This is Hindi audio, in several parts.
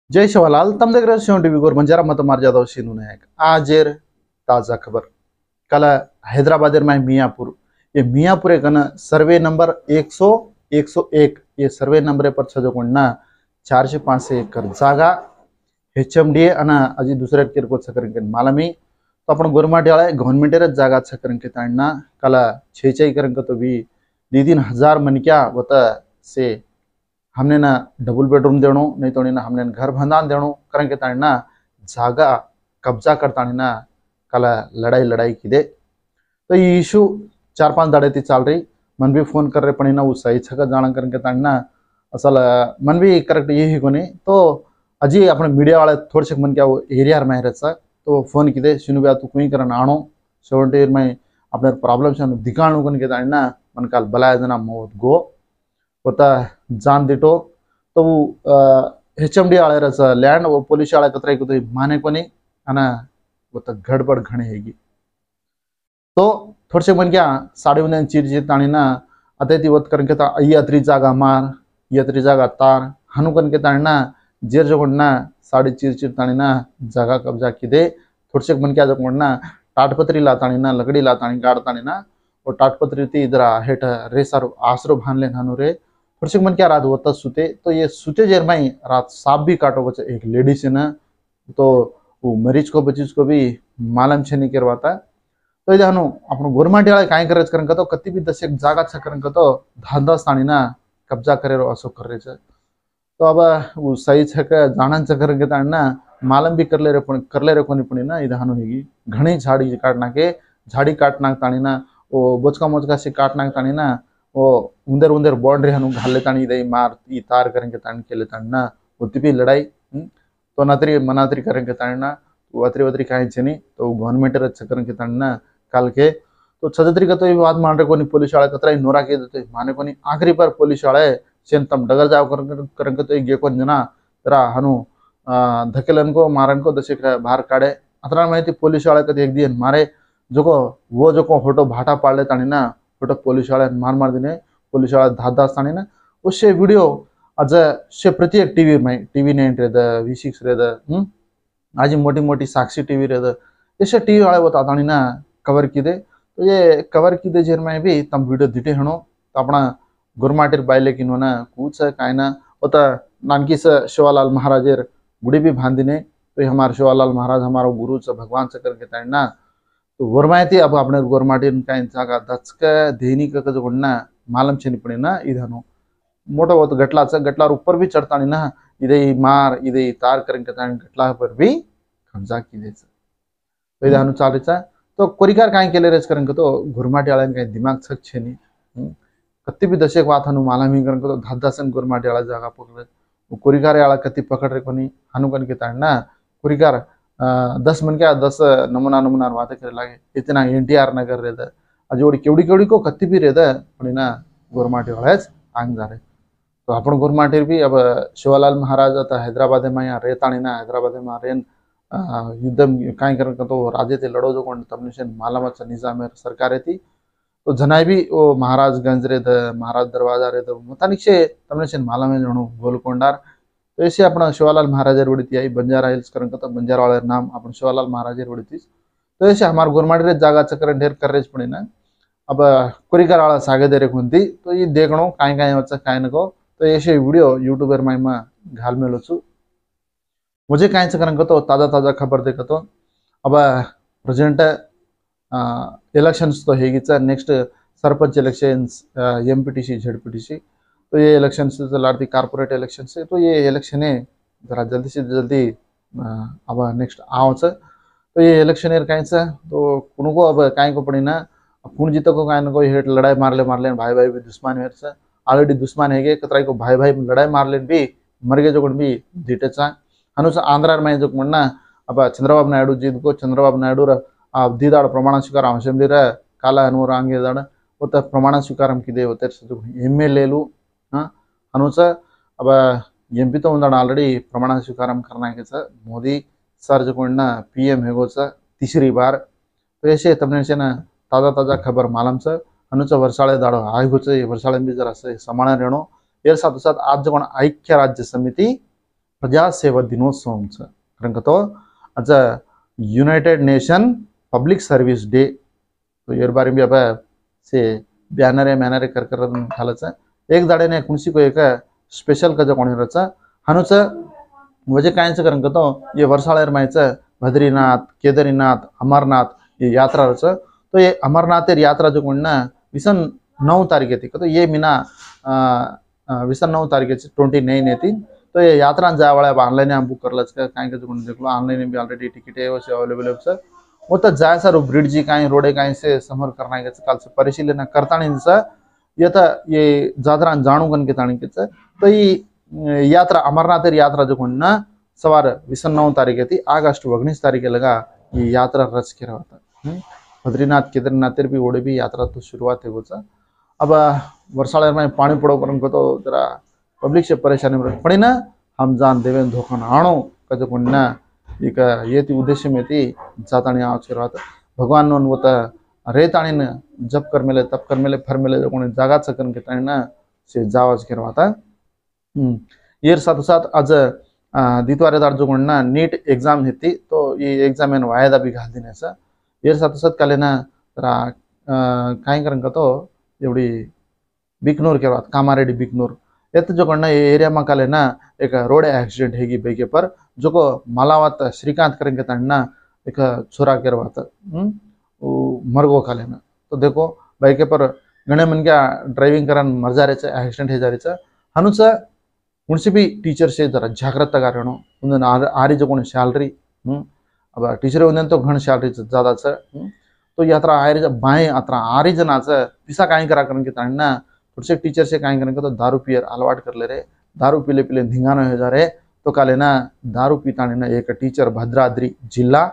जय शिवलाल तम देख रहे हो शिव टीवी गोर बंजारा मत मार जादव सीनू नायक आजेर ताजा खबर कल हैदराबाद में मियापुर ये मियापुर एक सर्वे नंबर 101 ये सर्वे नंबर पर छजोकोंडना 405 एकर जागा HMDA अना अजी दुसऱ्या किरको छकरंके मालमी तो आपण गोरमाटी वाला गवर्नमेंटेरच जागा छकरंके तांडना कला 6 करंक तो भी 2-3 हजार मनक्या वता से हमने ना डबल बेडरूम देणो नहीं तो ना हमने घर भंदान देणो कारण के ताणना जागा कब्जा करतानी ना कला लड़ाई लड़ाई की दे तो ये इशू 4-5 दाड़े थी चाल रही मन भी फोन कर रहे पड़ी ना वो सही छका जाना करके ताणना असल मन भी करेक्ट ये ही कोनी तो अजी अपने मीडिया वाले थोड़े से मन क्या वो एरिया में रहता तो फोन की दे सुनु तू कुई करन आणो 70 में अपने प्रॉब्लम से दिखाणो कन के ताणना मन काल बलाय जना मोत गो होता जान दिटो तो HMD आळे रस लैंड वो पोलीस आळे कतरा को तो माने कोनी अना वो तो गड़बड़ घणे हेगी तो थोड़से मन क्या साड़ी उन्हें चीर ताणी ना अते ती वत करके ता यत्री जागा मार यत्री जागा तार हनु कन के ताणी ना जेर जोगना साड़ी चीर ताणी ना जागा कब्जा की दे थोड़से मन क्या जोगना टाटपत्री लाताणी ना लकड़ी लाताणी गाड़ताणी ना और टाटपत्री थी इधर हेठ रेसार आसरो भान ले नानु रे थोड़से मन क्या रात होता सुते तो ये सुते जेर में रात सांप भी काटो बच्चे एक लेडीज है ना तो वो मरीज को बचीज को भी मालूम छे नहीं करवाता तो इधर हनु अपन गोरमाटी वाले काय करज करन तो कति भी 10 एक जागा छ करन तो धांधा स्थानी ना कब्जा करे रो असो कर रे तो अब वो सही छ के जानन छ करन के ना मालूम भी कर ले रे कोनी पड़ी ना इधर हनु हेगी घणी झाड़ी झाड़ी काटना तानी ना वो बोचका मोचका से काटना तानी ना वो उंदर उंदर बाउंड्री हनु घाले तानी दे मार ई तार करेंगे तान के ले ताना उतनी भी लड़ाई तो नतरी मनातरी करेंगे ताना तो अतरी वतरी काहे छनी तो गवर्नमेंट रच करेंगे ताना काल के तो छजत्री का तो ये बात मान रे कोनी पुलिस वाले कतरा नोरा के देते माने कोनी आखिरी पर पुलिस वाले सेन तम डगर जाव करेंगे तो ये कोन जना तरा हनु धकेलन को मारन को दशक बाहर काढे अतरा माहिती पुलिस वाले कधी एक दिन मारे जो को फोटो भाटा पाड़ले तानी ना फोटो पुलिस वाले मार दिने पुलिस वाले धाधा तानी ना उससे वीडियो आज से प्रत्येक टीवी 9 रहता V6 रहता आज मोटी मोटी साक्षी टीवी रहता ऐसे टीवी वाले बताता ना कवर की दे तो ये कवर की दे जेर में भी तम वीडियो दिटे हनो तो अपना गुरमाटिर बाइले की ना कुछ काय ना होता नानकी से शिवालाल महाराजेर गुड़ी भी भांदिने तो हमारे शिवालाल महाराज हमारा गुरु से भगवान से करके तानी ना तो गोरमायती अब अपने गोरमाटी का जागा दचक देनी का जो ना मालूम छे पड़ी ना इधनो मोटा वो तो गटलार ऊपर भी चढ़ता नहीं ना इधे मार इधे तार करेंगे गटला पर भी कब्जा की दे तो इधनु चाल रहा तो कोरिकार कहीं के रेस करेंगे तो गोरमाटी वाले कहीं दिमाग छक छे नहीं कति भी दशक बात हनु मालूम ही करेंगे तो धादासन गोरमाटी वाला जगह पकड़े वो कोरिकार वाला कति पकड़ रहे कोनी हनु कन के ताड़ना कोरिकार 10 मन क्या 10 नमूना बातें करे लगे इतना NTR नगर रहता आज ओडी केवड़ी को कत्ती भी रहता पड़ी ना गोरमाटी वाले आंग जा रहे तो अपन गोरमाटी भी अब शिवालाल महाराज आता हैदराबाद में यहाँ रहता नहीं ना हैदराबाद में रेन युद्ध कहीं कर तो राजे थे लड़ो जो कौन तमने से मालामत निजाम सरकार थी तो जनाई भी वो महाराजगंज रहता महाराज दरवाजा रहता मतानिक से तमने से माला में जणो गोलकोंडार तो ऐसे अपना शिवालाल महाराज रोड़ी आई बंजारा हिल्स करेंगे तो बंजारा वाले नाम अपन शिवालाल महाराज रोड़ी थी तो ऐसे हमारे गोरमाटी जागा चक्कर ढेर करेज पड़ी ना अब कोरिकार वाला सागे दे रही थी तो ये देखो कहीं वच्चा कहीं नको तो ऐसे वीडियो यूट्यूबर में घाल में छु मुझे कहीं से करेंगे तो ताज़ा खबर देखो तो अब प्रेजेंट इलेक्शंस तो हेगी next sarpanch elections MPTC ZPTC तो ये इलेक्शन से चलाती कारपोरेट इलेक्शन से तो ये इलेक्शन है जरा जल्दी से जल्दी अब नेक्स्ट आओ तो ये इलेक्शन है कहीं से तो कुन को अब कहीं को पड़ी ना कुन जीतो को कहीं को हेट लड़ाई मार ले भाई भी दुश्मन है से ऑलरेडी दुश्मन है कतरा को भाई लड़ाई मार ले भी मर गए जो भी जीते चा हनु से आंध्र में जो मना अब चंद्रबाबु नायडू जीत को चंद्रबाबु नायडू दीदाड़ प्रमाण स्वीकार असेंब्ली काला अनूर आंगे दाड़ वो प्रमाण स्वीकार की होते MLA हनुसा अब MP तो उन्दा ऑलरेडी प्रमाण स्वीकार करना के मोदी सर जो PM है तीसरी बार तो ऐसे तमने से ना ताज़ा खबर मालूम से हनुसा वर्षाले दाड़ो आगे वर्षाले भी जरा से समान रेणो यार साथ साथ आज जो ऐक्य राज्य समिति प्रजासेवा दिनोत्सव कारण तो आज United nation public service day तो ये बारे में अब से बैनर मैनर कर खालच एक दाड़े ने कुणसी को एक स्पेशल का जो कोणी रचा हनुच वजे कायच कारण तो ये वर्षाळेर मायच बद्रीनाथ केदारीनाथ अमरनाथ ये यात्रा रच तो ये अमरनाथ यात्रा जो कोण ना विसन 9 तारीख येते तो ये मीना विसन 9 तारीख 29 येती तो ये यात्रा जावळा ऑनलाइन बुक करलच का काय का कोण देखलो ऑनलाइन भी ऑलरेडी टिकट है वो अवेलेबल है वो तो जाय सर ब्रिज काय रोडे काय से समर करना के काल से परिशीलन करतानी ये जात्रा जाणू कन के ताणी के तो ये यात्रा अमरनाथ यात्रा जो कोण ना सवार 29 तारीख थी अगस्त 19 तारीख लगा ये यात्रा रच के रहता बद्रीनाथ केदारनाथ भी ओडे भी यात्रा तो शुरुआत है वो अब वर्षाले में पानी पड़ो पर तो जरा पब्लिक से परेशानी पड़ी ना हम जान देवे धोखा आणो का जो कोण ना एक ये थी उद्देश्य में थी जातानी आज के रहता भगवान नोन वो रेताणी न जब कर मेले तब कर मेले फर मेले जो कोणी जागा सकन के ताणी ना से जावाज के रहता ये साथ साथ आज दितवारेदार जो कोण ना नीट एग्जाम थी तो ये एग्जाम में वायदा भी घाल देने सा ये साथ साथ काले ना जरा काय करन का तो एवढी बिकनूर के बाद कामारेडी बिकनूर ये तो जो कोण ना ये एरिया में काले ना एक रोड एक्सीडेंट हैगी बेगे पर जो को मालावत श्रीकांत करेंगे ताणी ना एक छोरा के रहता मरगो खाले ना तो देखो बाइक पर गणे मन क्या ड्राइविंग करन मर जा रहे एक्सीडेंट है जा रहे हनुच उनसे भी टीचर से जरा जागृत रहनो उन आरी जो कोण सैलरी अब टीचर उन तो घण सैलरी ज्यादा तो यात्रा आरी बाएं यात्रा आरी जनाच पिसा काय करा करन के ताणी ना थोड़से टीचर से काय करन के तो दारू पियर अलवाट कर ले रे दारू पीले पीले धिंगाना हो जा रहे तो काले ना दारू पीताणी ना एक टीचर भद्राद्री जिला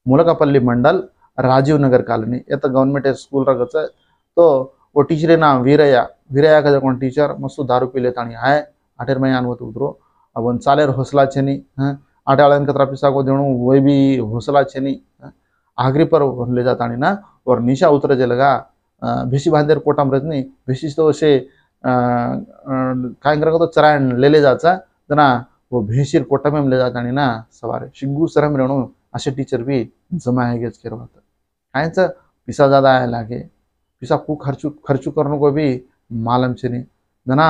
मुलकापल्ली मंडल राजीव नगर कॉलोनी ये तो गवर्नमेंट स्कूल रखच तो वो टीचर ना वीरया का जो टीचर मस्त दारू पी लेताणी आए आठेर महीना अनवत उतरो अब उन चालेर हौसला छेनी आटाड़न कतरा पिसा को देणु वो भी हौसला छेनी आखिरी पर ले जाताणी ना और निशा उतरे जे लगा भेसी बांधेर कोटाम रजनी भेसी तो से काय कर तो चरायन ले जाचा जना वो भेसीर कोटा में ले जाताणी ना सवारे शिग्गू सरम रेणु असे टीचर भी जमा है गेज के रहता कायच पिसा ज्यादा आए लागे पिसा कु खर्चू करने को भी मालूम से नहीं जना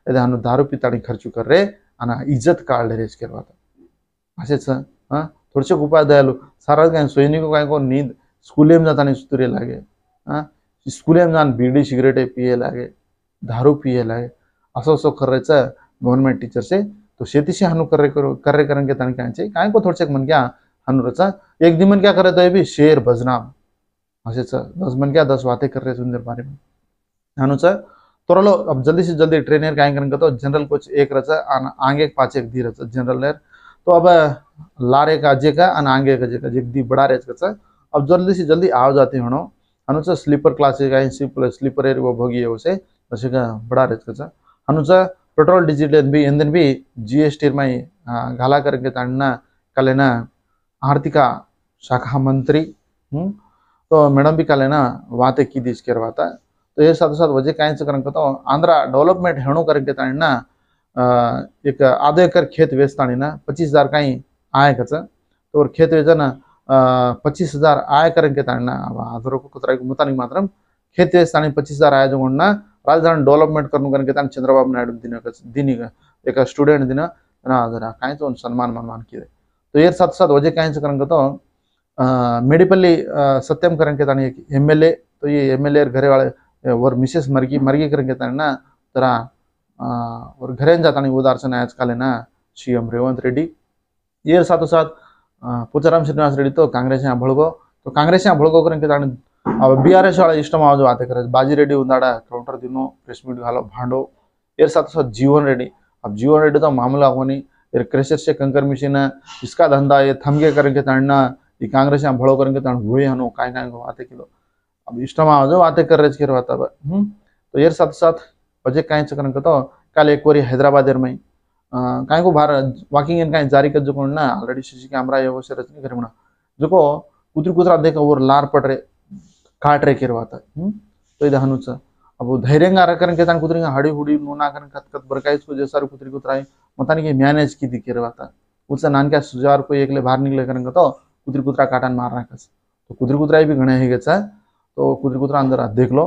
यदि हम दारू पिताणी खर्चू कर रहे अना इज्जत काढले रेज के रहता असेच थोड़से उपाय दयालु सारा काय सैनिक काय को नींद स्कूले में जाता नहीं सुतरे लागे स्कूले में जान बीड़ी सिगरेट पिए लागे दारू पिए लागे असो कर रहे गवर्नमेंट टीचर से तो शेती से हनु कर करेंगे तानी काय को थोड़से मन क्या हनुरचा एक दिन मन क्या करे तो ये भी शेर बजनाम असेच 10 मन क्या 10 बातें कर रहे सुंदर बारे में हनुचा तोरलो अब जल्दी से जल्दी ट्रेनर काय करेंगे तो जनरल कोच एक रचा आगे एक पाँच एक दी रचा जनरल लेर तो अब लारे का जे का आगे का जे का दी बड़ा रेच का अब जल्दी से जल्दी आ जाते हनो हनुचा स्लीपर क्लास का स्लीपर एयर वो भोगी है उसे जैसे का बड़ा रेच का हनुचा पेट्रोल डीजल भी इंधन भी जीएसटी में घाला करके ताणना कले ना आर्थिक शाखा मंत्री तो मैडम भी काले ना वाते की दिस करवाता तो ये साथ साथ वजह काय करन तो आंध्रा डेवलपमेंट हेणो करके ताणी ना एक आधो एकर खेत वेचताणी ना 25,000 कहीं आय कच तो खेत वेचन 25,000 आय करन के ताणी ना आधो को कुतरा को मुतानी मात्रम खेत वेचताणी 25,000 आय जो ना राजधानी डेवलपमेंट करन के ताणी चंद्रबाबू नायडू दिन एक स्टूडेंट दिन ना जरा काय तो सम्मान मान किए तो ये साथ साथ वजह क्या करेंगे तो मेडिपल्ली सत्यम करेंगे तानी एक एमएलए तो ये एमएलए घरे वाले और मिसेस मरगी करेंगे तानी ना जरा और घरे जाता नहीं उदारसन आज काले ना सीएम रेवंत रेड्डी ये साथ साथ पोचाराम श्रीनिवास रेड्डी तो कांग्रेस यहाँ भड़को करेंगे तानी अब बीआरएस वाला इष्टम आवाज बातें करे बाजी रेड्डी उंदाड़ा काउंटर दिनो प्रेस मीट घालो भांडो ये साथ साथ जीवन रेड्डी अब जीवन रेड्डी तो मामला होनी क्रेशर से कंकर मिशीन इसका धंधा ये थमगे करेंगे ताणना ये कांग्रेस यहाँ भड़ो करेंगे ताण हुए हनो काय बातें किलो अब इष्टमा जो बातें कर रहे रहता तो ये साथ साथ वजह काय करेंगे तो कल एक बारी हैदराबाद में काय को बाहर वॉकिंग इन काय जारी कर जो ना ऑलरेडी सीसी कैमरा ये वो से रचने करे मुना जो कुतरी कुतरा देखा वो लार पड़ रहे काट रहे करवाता तो इधर हनुच अब धैर्य करेंगे ताण कुतरी हड़ी हुड़ी नोना करें कत बर काय जैसा कुतरी कुतराई मतानी की मैनेज की दी केरवाता उसे नानक्या सुजार को एकले बाहर निकले करेंगे तो कुतरी कुतरा काटान मार रहा तो कुतरी कुतरा भी घणे है तो कुतरी कुतरा अंदर देख लो।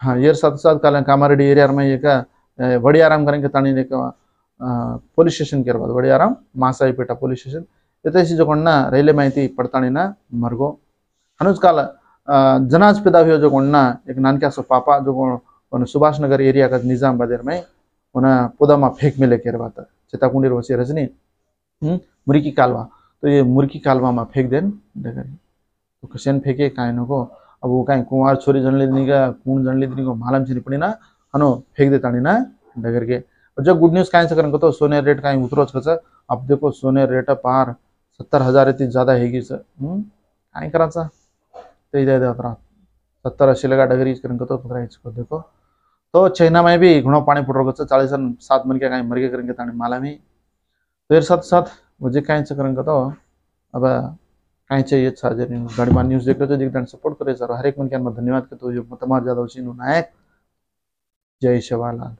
हाँ ये साथ साथ कल कामारेड्डी एरिया में एक बड़ी आराम करेंगे तानी एक पोलीस स्टेशन केरवाद बड़ी आराम मासाईपेटा पोलीस स्टेशन इतने जो रैले माहिती पड़ताणीना मरगो हनुज काल जनाज पैदा हुआ जो एक नानक्या सो पापा जो सुभाष नगर एरिया का निजामाबाद में उन्हें पुदा में फेंक मिले केरवाता चिताकुंडी रोसी रजनी मुर्गी कालवा तो ये मुर्गी कालवा में फेंक देन डगर तो कशन फेंके कायनो को अब वो कहीं कुंवार छोरी जनले दिन का कूण जनले दिन को मालूम से पड़ी ना हनो फेंक देता नहीं ना डगर के और जब गुड न्यूज़ कहीं से करेंगे तो सोने रेट कहीं उतरो कस अब देखो सोने रेट पार 70,000 इतनी ज़्यादा हैगी सर कहीं करा सा तो इधर इधर 70-80 लगा डगरी करेंगे तो इसको देखो तो चाइना में भी घुना पानी पड़ रहा 40-7 मन के कहीं मर गए करेंगे ताने माला में तो साथ साथ मुझे कहीं से करेंगे तो अब कहीं चाहिए गाड़ी न्यूज़ देख रहे तो सपोर्ट करे सर हर एक मन के धन्यवाद के तो जो मतमार जादव नायक जय शिवालाल।